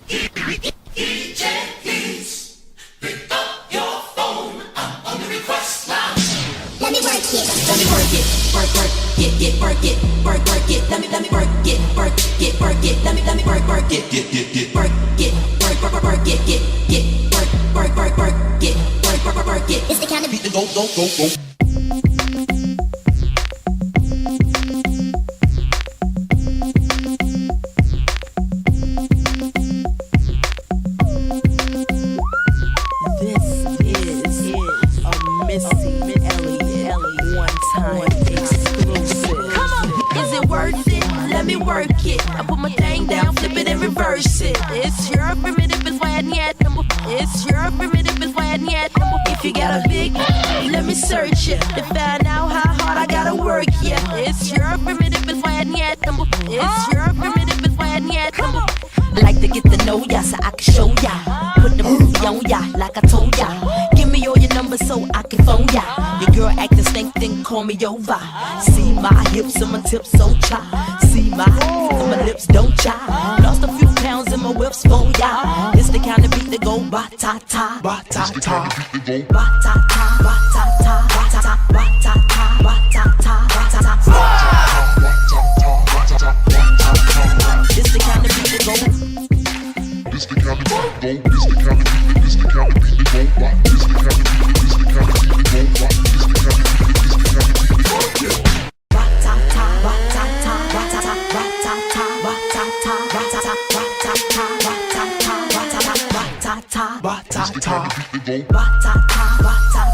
DJ, please pick up your phone. I'm on the request line. Let me work it. Let me work it, work it, work it, work it. Let me work it, work it. Let me work it, Get. work it, work it, get, work it, work it. It's the kind of Beat the go. This is a Missy Elliott one-time exclusive. Come on, is it worth it? Let me work it. I put my thing down, flip it and reverse it. It's your primitive is why I need number. It's your primitive is why I need number. If you got a big, let me search it to find out how hard I gotta work. Yeah, it's your primitive is why I need number. It's your primitive is why I need number. I like to get to know ya so I can show ya. Put the movie on ya like I told ya. Give me all your numbers so I can phone ya. Your girl acting stink, then call me over. See my hips and my tips so chai. See my hips and my lips don't chai. Lost a few pounds in my whips for ya. It's the kind of beat that go ba-ta-ta, ba-ta-ta, ba-ta-ta, ba-ta-ta, ba-ta-ta, ba-ta-ta, ba-ta-ta, ba-ta-ta. It's the kind of beat that go. This the kind of beat that go. This the kind of beat that go. This the kind of beat that go. This the kind of beat that go. This the kind of beat that go. This the kind of beat that go. Ba-ta-ta, ba-ta-ta, ba-ta-ta, ba-ta-ta, ba-ta-ta, ba-ta-ta, ba-ta-ta, ba-ta-ta, ba-ta-ta, ba-ta-ta, ba-ta-ta, ba-ta-ta, ba-ta-ta.